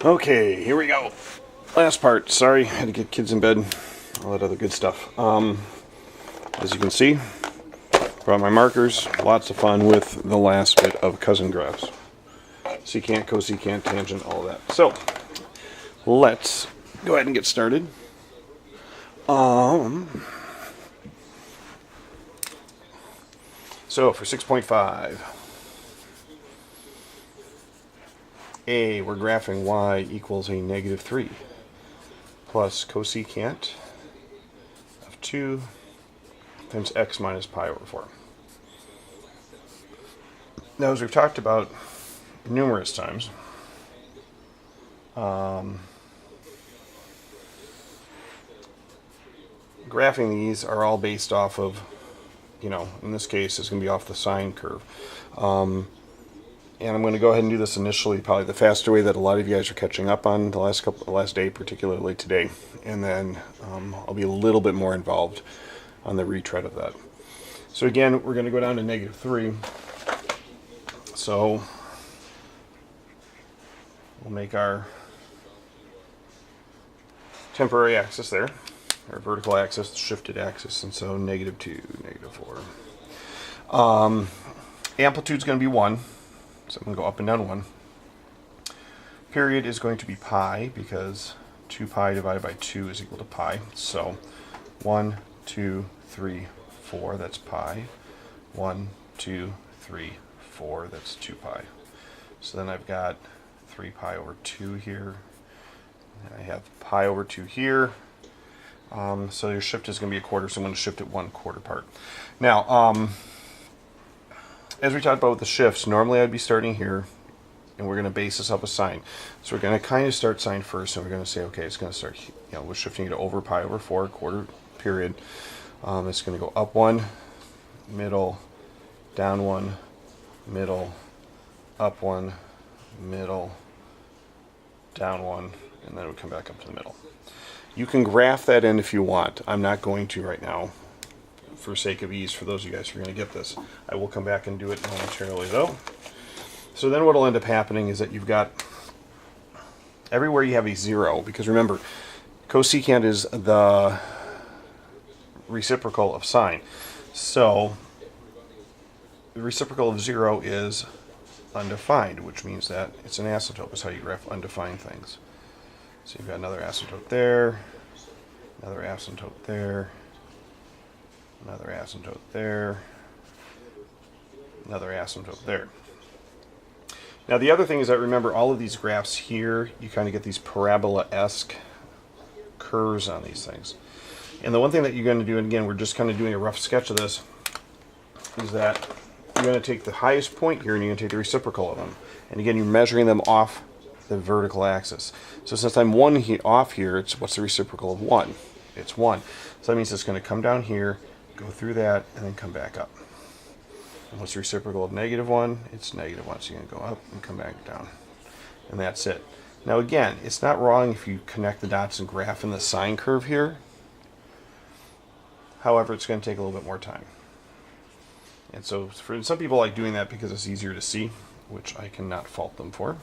Okay, here we go. Last part. Sorry, had to get kids in bed. All that other good stuff. As you can see, brought my markers. Lots of fun with the last bit of cousin graphs. Secant, cosecant, tangent, all that. So, let's go ahead and get started. So, for 6.5, A, we're graphing y equals a negative 3 plus cosecant of 2 times x minus pi over 4. Now, as we've talked about numerous times, graphing these are all based off of, in this case, it's going to be off the sine curve. And I'm going to go ahead and do this initially, probably the faster way that a lot of you guys are catching up on the last day, particularly today. And then I'll be a little bit more involved on the retread of that. So again, we're going to go down to negative 3. So we'll make our temporary axis there, our vertical axis, shifted axis, and so negative 2, negative 4. Amplitude's going to be 1. So I'm going to go up and down 1. Period is going to be pi, because 2 pi divided by 2 is equal to pi. So 1, 2, 3, 4, that's pi. 1, 2, 3, 4, that's 2 pi. So then I've got 3 pi over 2 here. And I have pi over 2 here. So your shift is going to be a quarter, so I'm going to shift it 1/4 part. Now, as we talked about with the shifts, normally I'd be starting here, and we're going to base this off a sine. So we're going to kind of start sine first, and we're going to say, okay, it's going to start, we're shifting it over pi over 4, quarter period. It's going to go up 1, middle, down 1, middle, up 1, middle, down 1, and then we come back up to the middle. You can graph that in if you want. I'm not going to right now, for sake of ease, for those of you guys who are going to get this. I will come back and do it momentarily though. So then what will end up happening is that you've got, everywhere you have a 0, because remember, cosecant is the reciprocal of sine. So the reciprocal of 0 is undefined, which means that it's an asymptote. Is how you graph undefined things. So you've got another asymptote there, another asymptote there, another asymptote there, another asymptote there. Now the other thing is that, remember, all of these graphs here, you kind of get these parabola-esque curves on these things. And the one thing that you're going to do, and again, we're just kind of doing a rough sketch of this, is that you're going to take the highest point here and you're going to take the reciprocal of them. And again, you're measuring them off the vertical axis. So since I'm off here, it's what's the reciprocal of 1? It's 1. So that means it's going to come down here, go through that, and then come back up. And what's the reciprocal of negative 1? It's negative 1. So you're going to go up and come back down. And that's it. Now again, it's not wrong if you connect the dots and graph in the sine curve here. However, it's going to take a little bit more time. And so for some people like doing that because it's easier to see, which I cannot fault them for.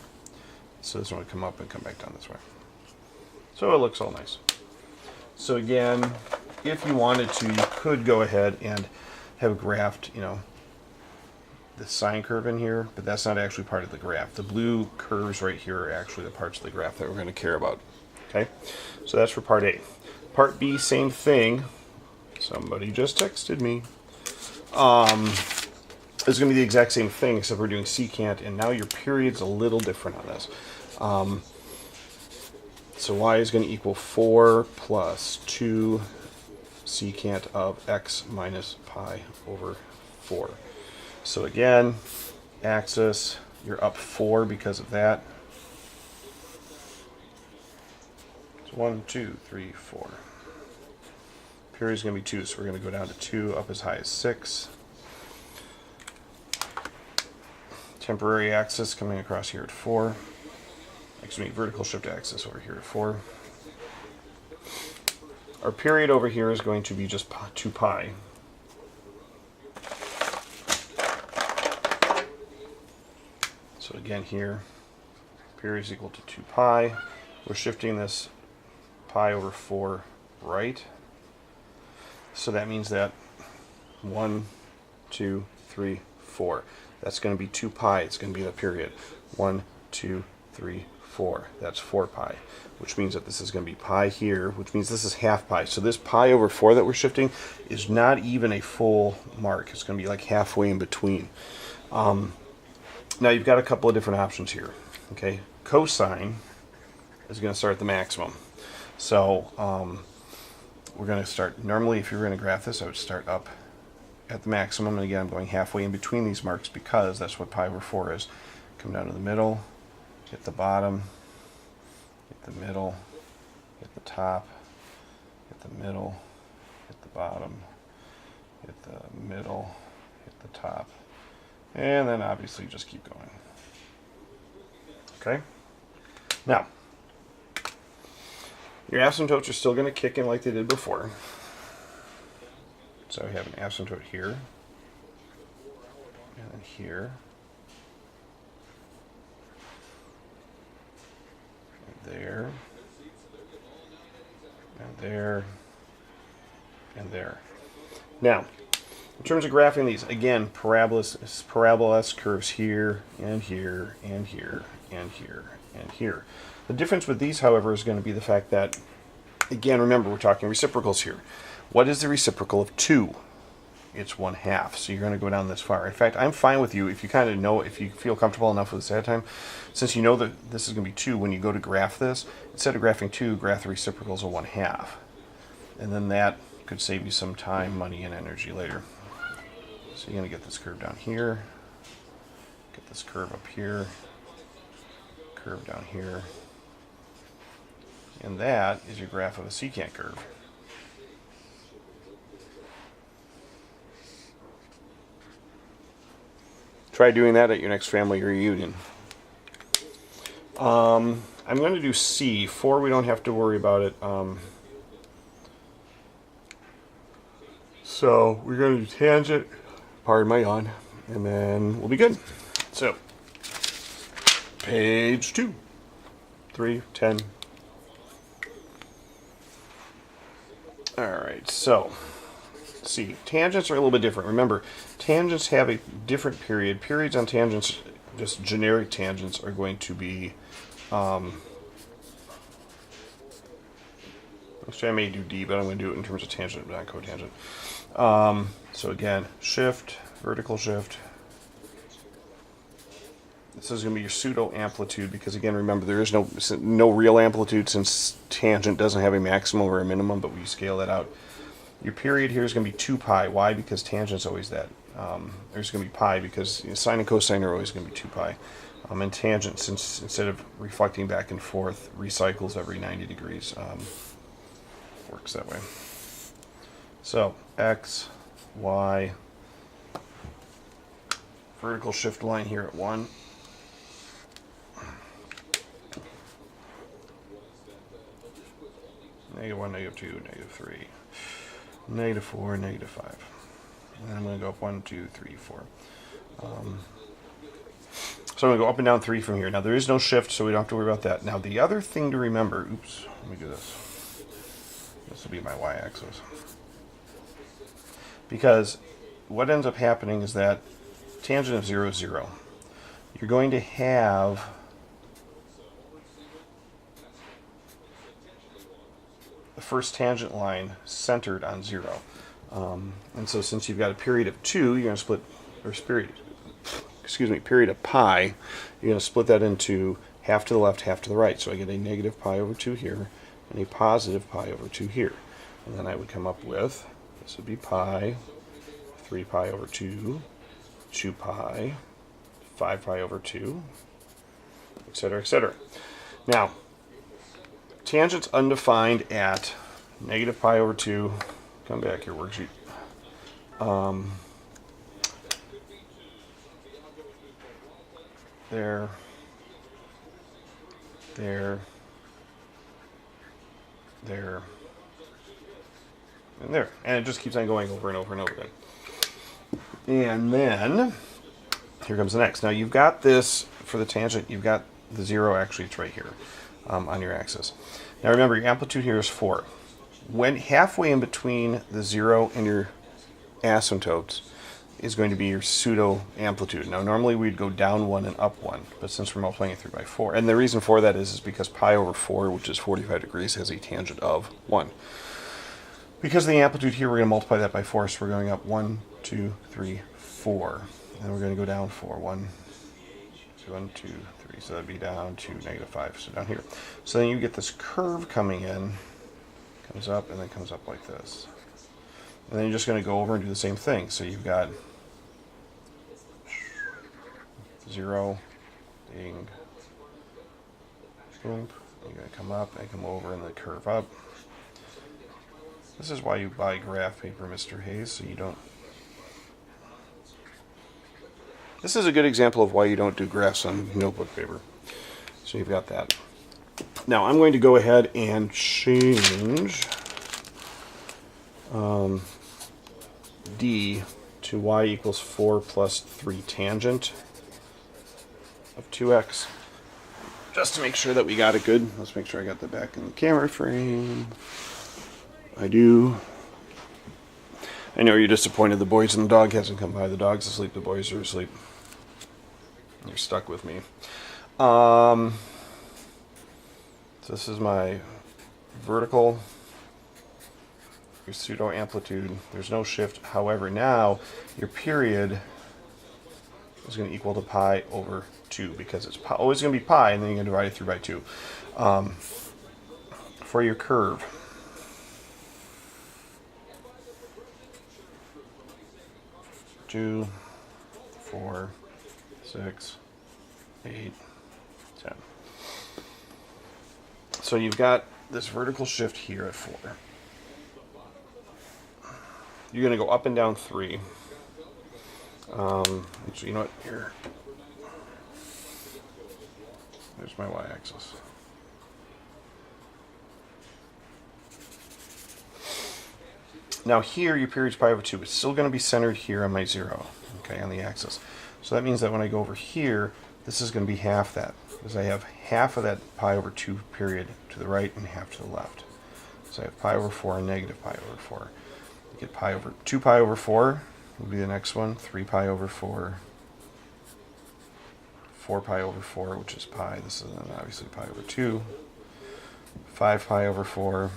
So this one would come up and come back down this way. So it looks all nice. So again, if you wanted to, you could go ahead and have graphed, the sine curve in here, but that's not actually part of the graph. The blue curves right here are actually the parts of the graph that we're going to care about. Okay, so that's for part A. Part B, same thing. Somebody just texted me. It's going to be the exact same thing, except we're doing secant, and now your period's a little different on this. So y is going to equal 4 plus 2 secant of x minus pi over 4. So again, axis, you're up 4 because of that. It's 1, 2, 3, 4. Period is going to be 2, so we're going to go down to 2, up as high as 6. Temporary axis coming across here at 4. Excuse me, vertical shift axis over here at 4. Our period over here is going to be just 2 pi. So again here, period is equal to 2 pi. We're shifting this pi over 4 right. So that means that 1, 2, 3, 4. That's going to be 2 pi. It's going to be the period. 1, 2, 3, 4. That's 4 pi, which means that this is going to be pi here, which means this is half pi. So this pi over 4 that we're shifting is not even a full mark. It's going to be like halfway in between. Now you've got a couple of different options here. Okay, cosine is going to start at the maximum. So we're going to start, normally if you were going to graph this, I would start up at the maximum, and again I'm going halfway in between these marks because that's what pi over 4 is. Come down to the middle, hit the bottom, hit the middle, hit the top, hit the middle, hit the bottom, hit the middle, hit the top, and then obviously just keep going. Okay? Now, your asymptotes are still going to kick in like they did before. So we have an asymptote here, and then here, and there, and there, and there. Now, in terms of graphing these, again, parabolas curves here, and here, and here, and here, and here. The difference with these, however, is going to be the fact that, again, remember, we're talking reciprocals here. What is the reciprocal of 2? It's 1/2. So you're going to go down this far. In fact, I'm fine with you if you kind of know, if you feel comfortable enough with this ahead of time, since you know that this is going to be 2, when you go to graph this, instead of graphing 2, graph the reciprocals of 1/2. And then that could save you some time, money, and energy later. So you're going to get this curve down here, get this curve up here, curve down here, and that is your graph of a secant curve. Try doing that at your next family reunion. I'm going to do C. 4, we don't have to worry about it. So we're going to do tangent, pardon my yawn, and then we'll be good. So, page 2, 3, 10. Alright, so, see, tangents are a little bit different. Remember, tangents have a different period. Periods on tangents, just generic tangents, are going to be, actually I may do D, but I'm going to do it in terms of tangent, not cotangent. So again, shift, vertical shift. This is going to be your pseudo amplitude because, again, remember, there is no real amplitude since tangent doesn't have a maximum or a minimum, but we scale that out. Your period here is going to be 2 pi. Why? Because tangent's always that. There's going to be pi because sine and cosine are always going to be 2 pi. And tangent, since instead of reflecting back and forth, recycles every 90 degrees, works that way. So, x, y, vertical shift line here at 1. -1, -2, -3, -4, -5. And then I'm going to go up 1, 2, 3, 4. So I'm going to go up and down 3 from here. Now there is no shift, so we don't have to worry about that. Now the other thing to remember, oops, let me do this. This will be my y-axis. Because what ends up happening is that tangent of 0 is 0. You're going to have the first tangent line centered on 0. And so since you've got a period of 2, you're going to split, or period of pi, you're going to split that into half to the left, half to the right. So I get a negative pi over 2 here, and a positive pi over 2 here. And then I would come up with, this would be pi, 3 pi over 2, 2 pi, 5 pi over 2, etc., etc. Now, tangent's undefined at negative pi over 2. Come back here, worksheet. There, and there. And it just keeps on going over and over and over again. And then, here comes the next. Now you've got this for the tangent, you've got the 0, actually it's right here on your axis. Now remember, your amplitude here is 4. When halfway in between the 0 and your asymptotes is going to be your pseudo amplitude. Now normally we'd go down 1 and up 1, but since we're multiplying it through by 4, and the reason for that is because pi over 4, which is 45 degrees, has a tangent of 1. Because of the amplitude here, we're going to multiply that by 4, so we're going up 1, 2, 3, 4. And we're going to go down 4. 1, 2, 3. So that'd be down to -5. So down here. So then you get this curve coming in, comes up, and then comes up like this. And then you're just going to go over and do the same thing. So you've got 0, ding, boom. You're going to come up and come over and then curve up. This is why you buy graph paper, Mr. Hayes, so you don't... This is a good example of why you don't do graphs on notebook paper. So you've got that. Now I'm going to go ahead and change D to y equals 4 plus 3 tangent of 2x. Just to make sure that we got it good. Let's make sure I got that back in the camera frame. I do. I know you're disappointed the boys and the dog hasn't come by. The dog's asleep, the boys are asleep. You're stuck with me. So this is my vertical, your pseudo amplitude. There's no shift. However, now your period is going to equal to pi over 2 because it's always going to be pi, and then you're going to divide it through by 2. For your curve, two, 4, 6, 8, 10. So you've got this vertical shift here at 4. You're going to go up and down 3. So you know what? Here, there's my y-axis. Now here, your period's pi over 2. It's still going to be centered here on my 0, okay, on the axis. So that means that when I go over here, this is going to be half that, because I have half of that pi over 2 period to the right and half to the left. So I have pi over 4 and negative pi over 4. You get pi over 2 pi over 4 will be the next one. 3 pi over 4. 4 pi over 4, which is pi. This is then obviously pi over 2. 5 pi over 4.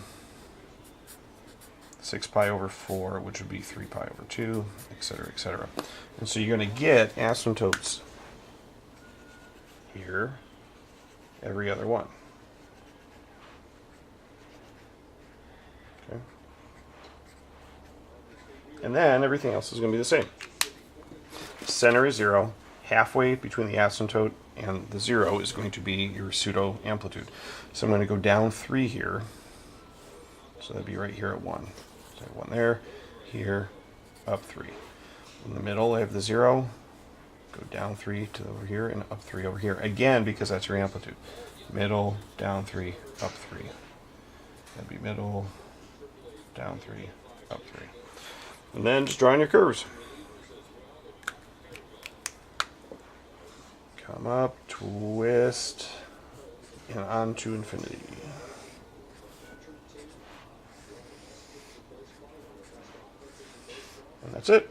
6 pi over 4, which would be 3 pi over 2, etc., etc. And so you're going to get asymptotes here every other one. Okay. And then everything else is going to be the same. Center is 0. Halfway between the asymptote and the 0 is going to be your pseudo amplitude. So I'm going to go down 3 here. So that'd be right here at 1. So I have 1 there, here, up 3. In the middle, I have the 0. Go down 3 to over here and up 3 over here. Again, because that's your amplitude. Middle, down 3, up 3. That'd be middle, down 3, up 3. And then just drawing your curves. Come up, twist, and on to infinity. And that's it.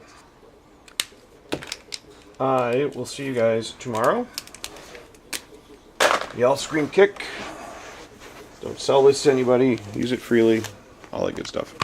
I will see you guys tomorrow. Yell, scream, kick. Don't sell this to anybody. Use it freely. All that good stuff.